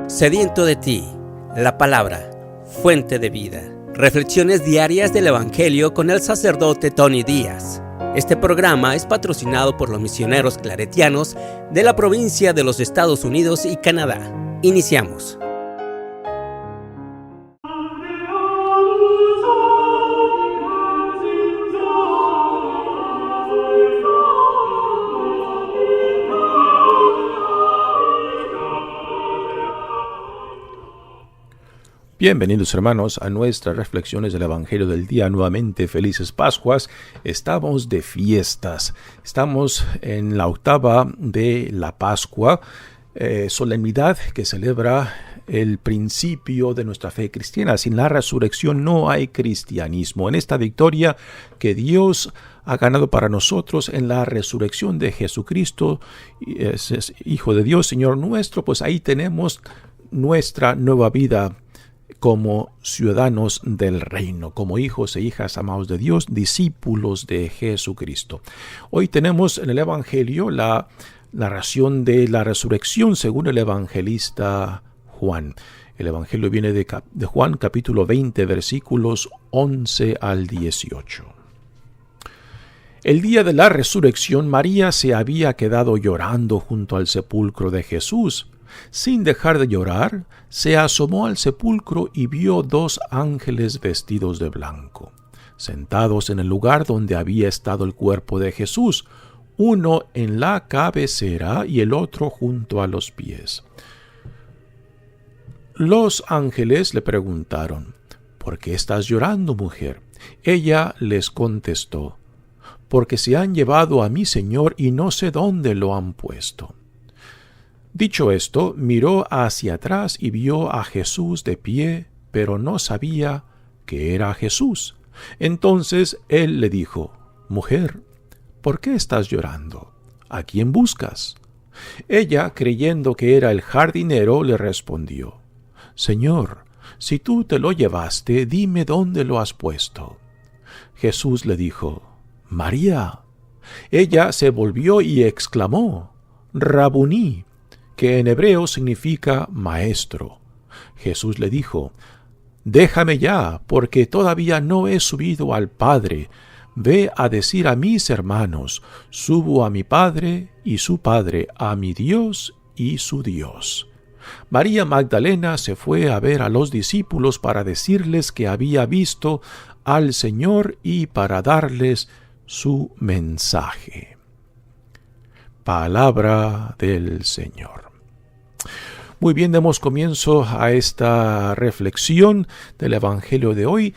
Sediento de ti, la palabra, fuente de vida. Reflexiones diarias del Evangelio con el sacerdote Tony Díaz. Este programa es patrocinado por los misioneros claretianos de la provincia de los Estados Unidos y Canadá. Iniciamos. Bienvenidos hermanos a nuestras reflexiones del Evangelio del día. Nuevamente felices Pascuas. Estamos de fiestas. Estamos en la octava de la Pascua, solemnidad que celebra el principio de nuestra fe cristiana. Sin la resurrección no hay cristianismo. En esta victoria que Dios ha ganado para nosotros en la resurrección de Jesucristo, es Hijo de Dios, Señor nuestro, pues ahí tenemos nuestra nueva vida como ciudadanos del reino, como hijos e hijas amados de Dios, discípulos de Jesucristo. Hoy tenemos en el Evangelio la narración de la resurrección según el evangelista Juan. El Evangelio viene de Juan capítulo 20, versículos 11 al 18. El día de la resurrección, María se había quedado llorando junto al sepulcro de Jesús. Sin dejar de llorar, se asomó al sepulcro y vio dos ángeles vestidos de blanco, sentados en el lugar donde había estado el cuerpo de Jesús, uno en la cabecera y el otro junto a los pies. Los ángeles le preguntaron: ¿Por qué estás llorando, mujer? Ella les contestó: porque se han llevado a mi Señor y no sé dónde lo han puesto. Dicho esto, miró hacia atrás y vio a Jesús de pie, pero no sabía que era Jesús. Entonces él le dijo: Mujer, ¿por qué estás llorando? ¿A quién buscas? Ella, creyendo que era el jardinero, le respondió: Señor, si tú te lo llevaste, dime dónde lo has puesto. Jesús le dijo: María. Ella se volvió y exclamó: Rabuní, que en hebreo significa maestro. Jesús le dijo: Déjame ya, porque todavía no he subido al Padre. Ve a decir a mis hermanos: subo a mi Padre y su Padre, a mi Dios y su Dios. María Magdalena se fue a ver a los discípulos para decirles que había visto al Señor y para darles su mensaje. Palabra del Señor. Muy bien, demos comienzo a esta reflexión del Evangelio de hoy,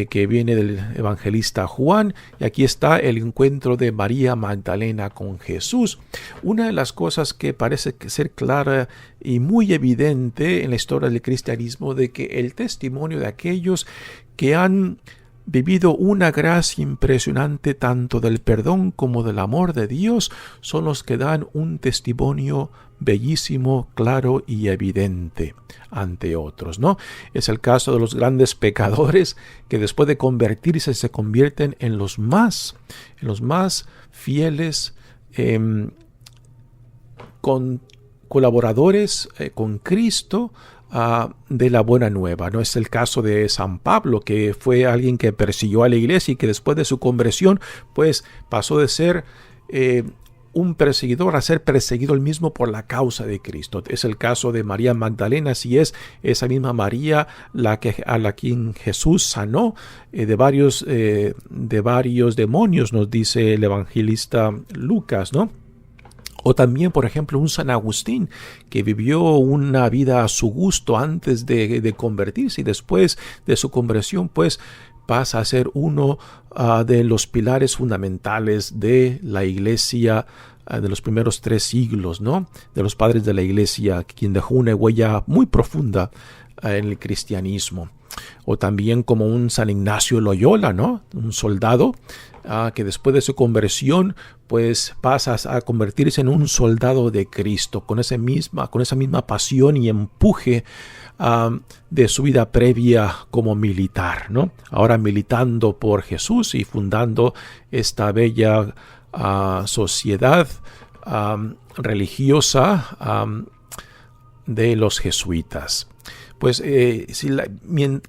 que viene del evangelista Juan, y aquí está el encuentro de María Magdalena con Jesús. Una de las cosas que parece ser clara y muy evidente en la historia del cristianismo, de que el testimonio de aquellos que han vivido una gracia impresionante tanto del perdón como del amor de Dios, son los que dan un testimonio bellísimo, claro y evidente ante otros, ¿no? Es el caso de los grandes pecadores que después de convertirse se convierten en los más fieles colaboradores con Cristo de la buena nueva. No es el caso de San Pablo, que fue alguien que persiguió a la iglesia y que después de su conversión pues pasó de ser un perseguidor a ser perseguido él mismo por la causa de Cristo. Es el caso de María Magdalena, si es esa misma María a la quien Jesús sanó de varios demonios, nos dice el evangelista Lucas, ¿no? O también, por ejemplo, un San Agustín que vivió una vida a su gusto antes de convertirse, y después de su conversión pues pasa a ser uno de los pilares fundamentales de la iglesia de los primeros 3 siglos, ¿no? De los padres de la iglesia, quien dejó una huella muy profunda en el cristianismo. O también como un San Ignacio Loyola, ¿no? Un soldado que después de su conversión pues pasa a convertirse en un soldado de Cristo, con esa misma pasión y empuje de su vida previa como militar, ¿no? Ahora militando por Jesús y fundando esta bella sociedad religiosa de los jesuitas. Pues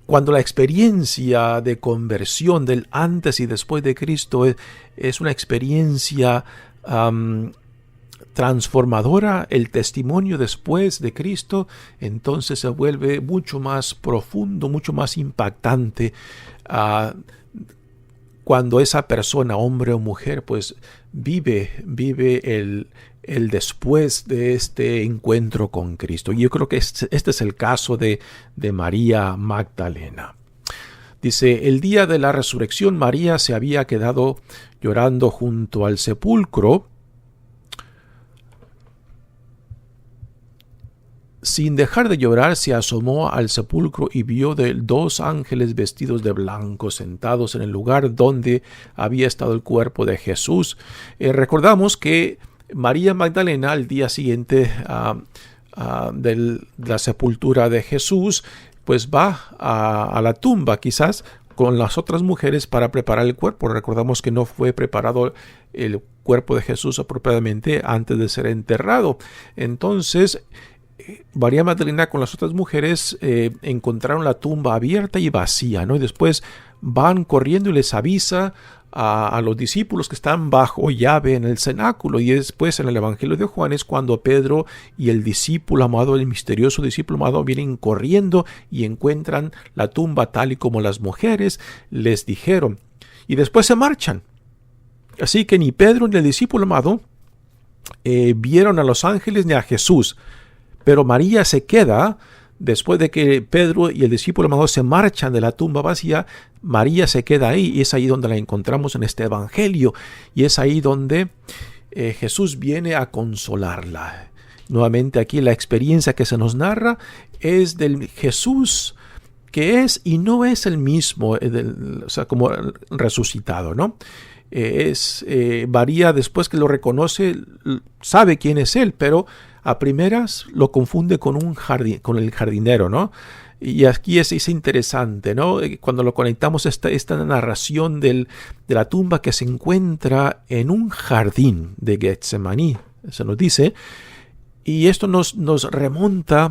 cuando la experiencia de conversión del antes y después de Cristo es una experiencia transformadora, el testimonio después de Cristo, entonces se vuelve mucho más profundo, mucho más impactante cuando esa persona, hombre o mujer, pues vive el después de este encuentro con Cristo. Y yo creo que este es el caso de María Magdalena. Dice, el día de la resurrección María se había quedado llorando junto al sepulcro. Sin dejar de llorar, se asomó al sepulcro y vio dos ángeles vestidos de blanco sentados en el lugar donde había estado el cuerpo de Jesús. Recordamos que María Magdalena, al día siguiente de la sepultura de Jesús, pues va a la tumba, quizás con las otras mujeres, para preparar el cuerpo. Recordamos que no fue preparado el cuerpo de Jesús apropiadamente antes de ser enterrado. Entonces, María Magdalena con las otras mujeres encontraron la tumba abierta y vacía, ¿no? Y después van corriendo y les avisa a los discípulos que están bajo llave en el cenáculo. Y después en el Evangelio de Juan es cuando Pedro y el discípulo amado, el misterioso discípulo amado, vienen corriendo y encuentran la tumba tal y como las mujeres les dijeron. Y después se marchan. Así que ni Pedro ni el discípulo amado vieron a los ángeles ni a Jesús. Pero María se queda, después de que Pedro y el discípulo amado se marchan de la tumba vacía, María se queda ahí, y es ahí donde la encontramos en este evangelio, y es ahí donde Jesús viene a consolarla. Nuevamente aquí la experiencia que se nos narra es del Jesús que es y no es el mismo, o sea, como resucitado, ¿no? María, después que lo reconoce, sabe quién es él, pero a primeras lo confunde con el jardinero, ¿no? Y aquí es interesante, ¿no? Cuando lo conectamos esta narración de la tumba que se encuentra en un jardín de Getsemaní, se nos dice, y esto nos remonta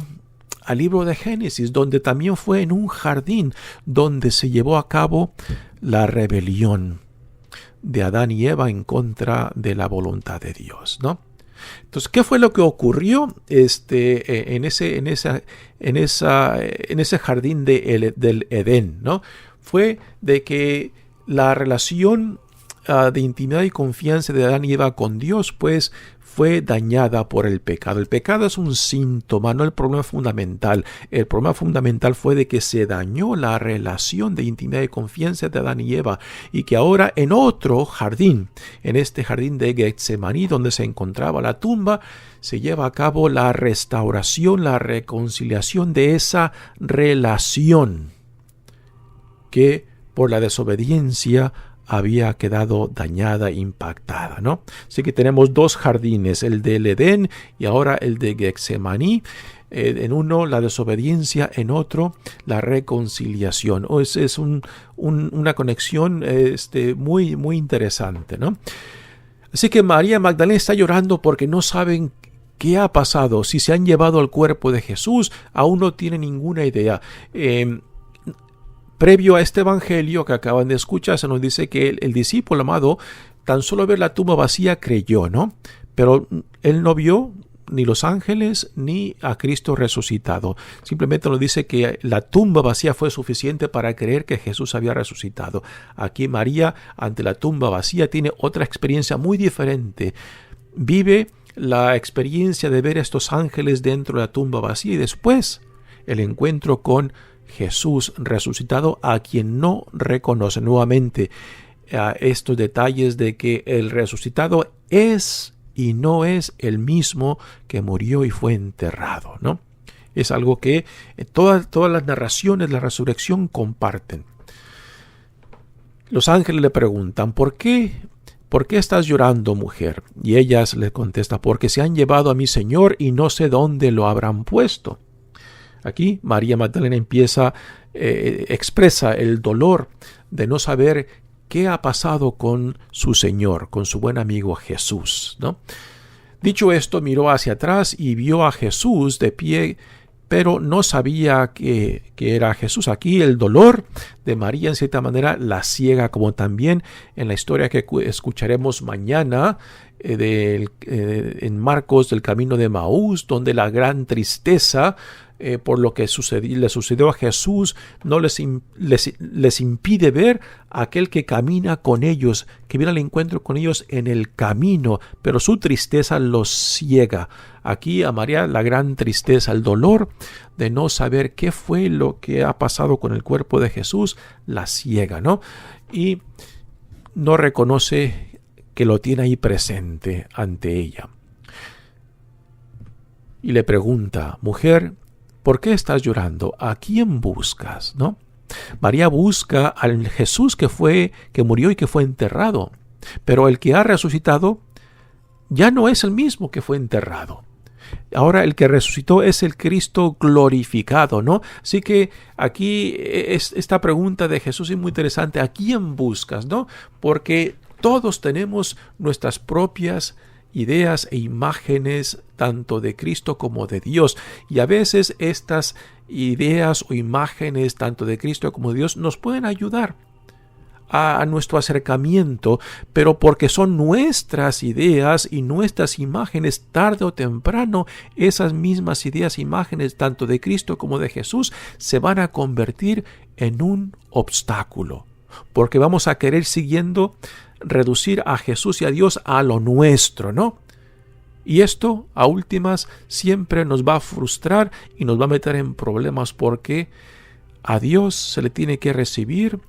al libro de Génesis, donde también fue en un jardín donde se llevó a cabo la rebelión de Adán y Eva en contra de la voluntad de Dios, ¿no? Entonces, ¿qué fue lo que ocurrió en ese jardín del Edén, ¿no? Fue de que la relación de intimidad y confianza de Adán y Eva con Dios, pues, fue dañada por el pecado. El pecado es un síntoma, no el problema fundamental. El problema fundamental fue de que se dañó la relación de intimidad y confianza de Adán y Eva, y que ahora en otro jardín, en este jardín de Getsemaní, donde se encontraba la tumba, se lleva a cabo la restauración, la reconciliación de esa relación que por la desobediencia había quedado dañada, impactada, ¿no? Así que tenemos dos jardines, el del Edén y ahora el de Getsemaní. En uno la desobediencia, en otro la reconciliación. Es una conexión muy, muy interesante, ¿no? Así que María Magdalena está llorando porque no saben qué ha pasado, si se han llevado al cuerpo de Jesús, aún no tiene ninguna idea. Previo a este evangelio que acaban de escuchar, se nos dice que el discípulo amado, tan solo ver la tumba vacía, creyó, ¿no? Pero él no vio ni los ángeles ni a Cristo resucitado. Simplemente nos dice que la tumba vacía fue suficiente para creer que Jesús había resucitado. Aquí María, ante la tumba vacía, tiene otra experiencia muy diferente. Vive la experiencia de ver a estos ángeles dentro de la tumba vacía y después el encuentro con Jesús resucitado, a quien no reconoce. Nuevamente estos detalles de que el resucitado es y no es el mismo que murió y fue enterrado, ¿no? Es algo que todas las narraciones de la resurrección comparten. Los ángeles le preguntan, ¿por qué estás llorando, mujer? Y ellas le contestan, porque se han llevado a mi Señor y no sé dónde lo habrán puesto. Aquí María Magdalena expresa el dolor de no saber qué ha pasado con su Señor, con su buen amigo Jesús, ¿no? Dicho esto, miró hacia atrás y vio a Jesús de pie, pero no sabía que era Jesús. Aquí el dolor de María en cierta manera la ciega, como también en la historia que escucharemos mañana en Marcos del camino de Maús, donde la gran tristeza por lo que le sucedió a Jesús no les impide ver a aquel que camina con ellos, que viene al encuentro con ellos en el camino, pero su tristeza los ciega. Aquí a María la gran tristeza, el dolor de no saber qué fue lo que ha pasado con el cuerpo de Jesús, la ciega, ¿no? Y no reconoce que lo tiene ahí presente ante ella. Y le pregunta: mujer, ¿por qué estás llorando? ¿A quién buscas? ¿No? María busca al Jesús que murió y que fue enterrado. Pero el que ha resucitado ya no es el mismo que fue enterrado. Ahora el que resucitó es el Cristo glorificado, ¿no? Así que aquí esta pregunta de Jesús es muy interesante. ¿A quién buscas? ¿No? Porque todos tenemos nuestras propias ideas e imágenes tanto de Cristo como de Dios, y a veces estas ideas o imágenes tanto de Cristo como de Dios nos pueden ayudar a nuestro acercamiento, pero porque son nuestras ideas y nuestras imágenes, tarde o temprano esas mismas ideas e imágenes tanto de Cristo como de Jesús se van a convertir en un obstáculo, porque vamos a querer reducir a Jesús y a Dios a lo nuestro, ¿no? Y esto, a últimas, siempre nos va a frustrar y nos va a meter en problemas, porque a Dios se le tiene que recibir,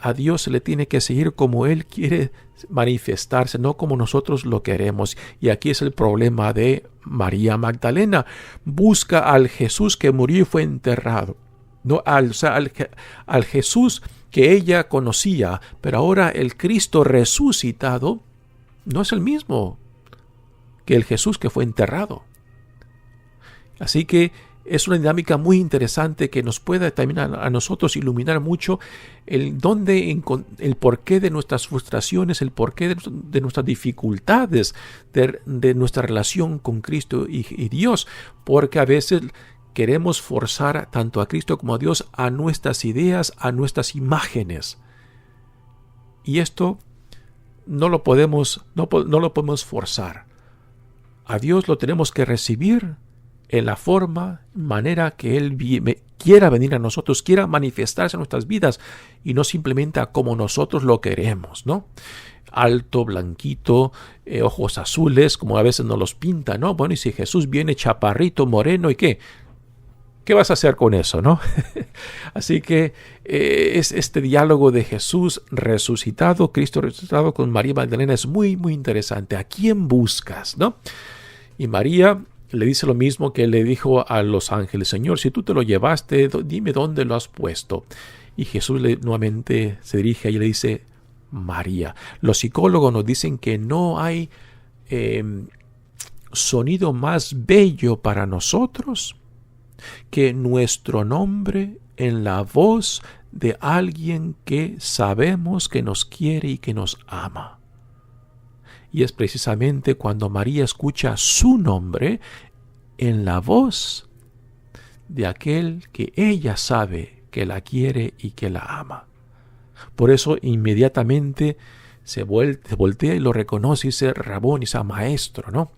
a Dios se le tiene que seguir como Él quiere manifestarse, no como nosotros lo queremos. Y aquí es el problema de María Magdalena. Busca al Jesús que murió y fue enterrado, no al Jesús que ella conocía, pero ahora el Cristo resucitado no es el mismo que el Jesús que fue enterrado. Así que es una dinámica muy interesante que nos puede también a nosotros iluminar mucho el porqué de nuestras frustraciones, el porqué de nuestras dificultades, de nuestra relación con Cristo y Dios, porque a veces queremos forzar tanto a Cristo como a Dios a nuestras ideas, a nuestras imágenes. Y esto no lo podemos forzar. A Dios lo tenemos que recibir en la manera que Él quiera venir a nosotros, quiera manifestarse en nuestras vidas, y no simplemente a como nosotros lo queremos, ¿no? Alto, blanquito, ojos azules, como a veces nos los pinta, ¿no? Bueno, y si Jesús viene chaparrito, moreno, ¿y qué? ¿Qué vas a hacer con eso, no? Así que es este diálogo de Jesús resucitado, Cristo resucitado con María Magdalena es muy, muy interesante. ¿A quién buscas, no? Y María le dice lo mismo que le dijo a los ángeles: Señor, si tú te lo llevaste, dime dónde lo has puesto. Y Jesús nuevamente se dirige y le dice: María. Los psicólogos nos dicen que no hay sonido más bello para nosotros que nuestro nombre en la voz de alguien que sabemos que nos quiere y que nos ama. Y es precisamente cuando María escucha su nombre en la voz de aquel que ella sabe que la quiere y que la ama. Por eso inmediatamente se voltea y lo reconoce y dice: Rabón, y maestro, ¿no?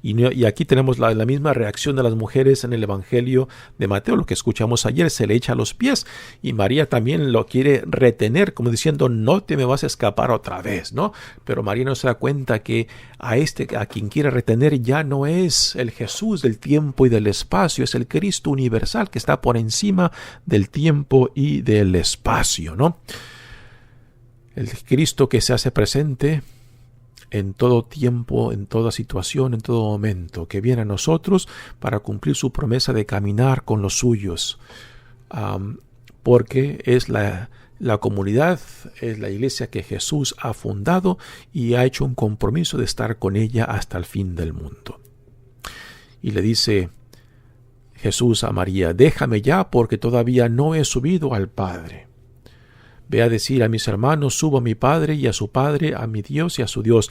Y aquí tenemos la misma reacción de las mujeres en el Evangelio de Mateo, lo que escuchamos ayer: se le echa a los pies, y María también lo quiere retener, como diciendo: no te me vas a escapar otra vez, ¿no? Pero María no se da cuenta que a quien quiere retener ya no es el Jesús del tiempo y del espacio, es el Cristo universal que está por encima del tiempo y del espacio, ¿no? El Cristo que se hace presente en todo tiempo, en toda situación, en todo momento, que viene a nosotros para cumplir su promesa de caminar con los suyos, porque es la comunidad, es la iglesia que Jesús ha fundado y ha hecho un compromiso de estar con ella hasta el fin del mundo. Y le dice Jesús a María: déjame ya, porque todavía no he subido al Padre. Ve a decir a mis hermanos: subo a mi Padre y a su Padre, a mi Dios y a su Dios.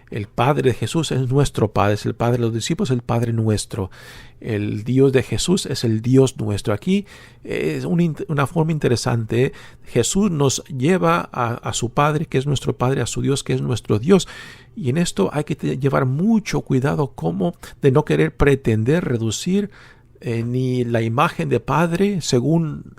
El Padre de Jesús es nuestro Padre, es el Padre de los discípulos, el Padre nuestro. El Dios de Jesús es el Dios nuestro. Aquí es una forma interesante. Jesús nos lleva a su Padre, que es nuestro Padre, a su Dios, que es nuestro Dios. Y en esto hay que llevar mucho cuidado como de no querer pretender reducir ni la imagen de Padre según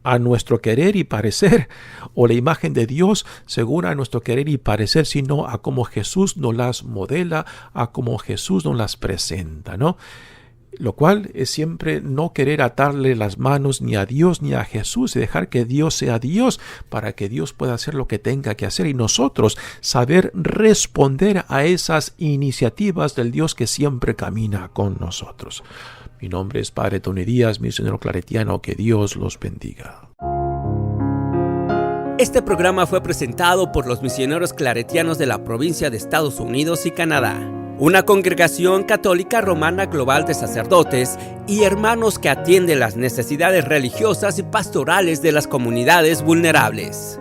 a nuestro querer y parecer, o la imagen de Dios según a nuestro querer y parecer, sino a cómo Jesús nos las modela, a cómo Jesús nos las presenta, ¿no? Lo cual es siempre no querer atarle las manos ni a Dios ni a Jesús y dejar que Dios sea Dios para que Dios pueda hacer lo que tenga que hacer y nosotros saber responder a esas iniciativas del Dios que siempre camina con nosotros. Mi nombre es Padre Tony Díaz, misionero claretiano. Que Dios los bendiga. Este programa fue presentado por los misioneros claretianos de la provincia de Estados Unidos y Canadá, una congregación católica romana global de sacerdotes y hermanos que atiende las necesidades religiosas y pastorales de las comunidades vulnerables.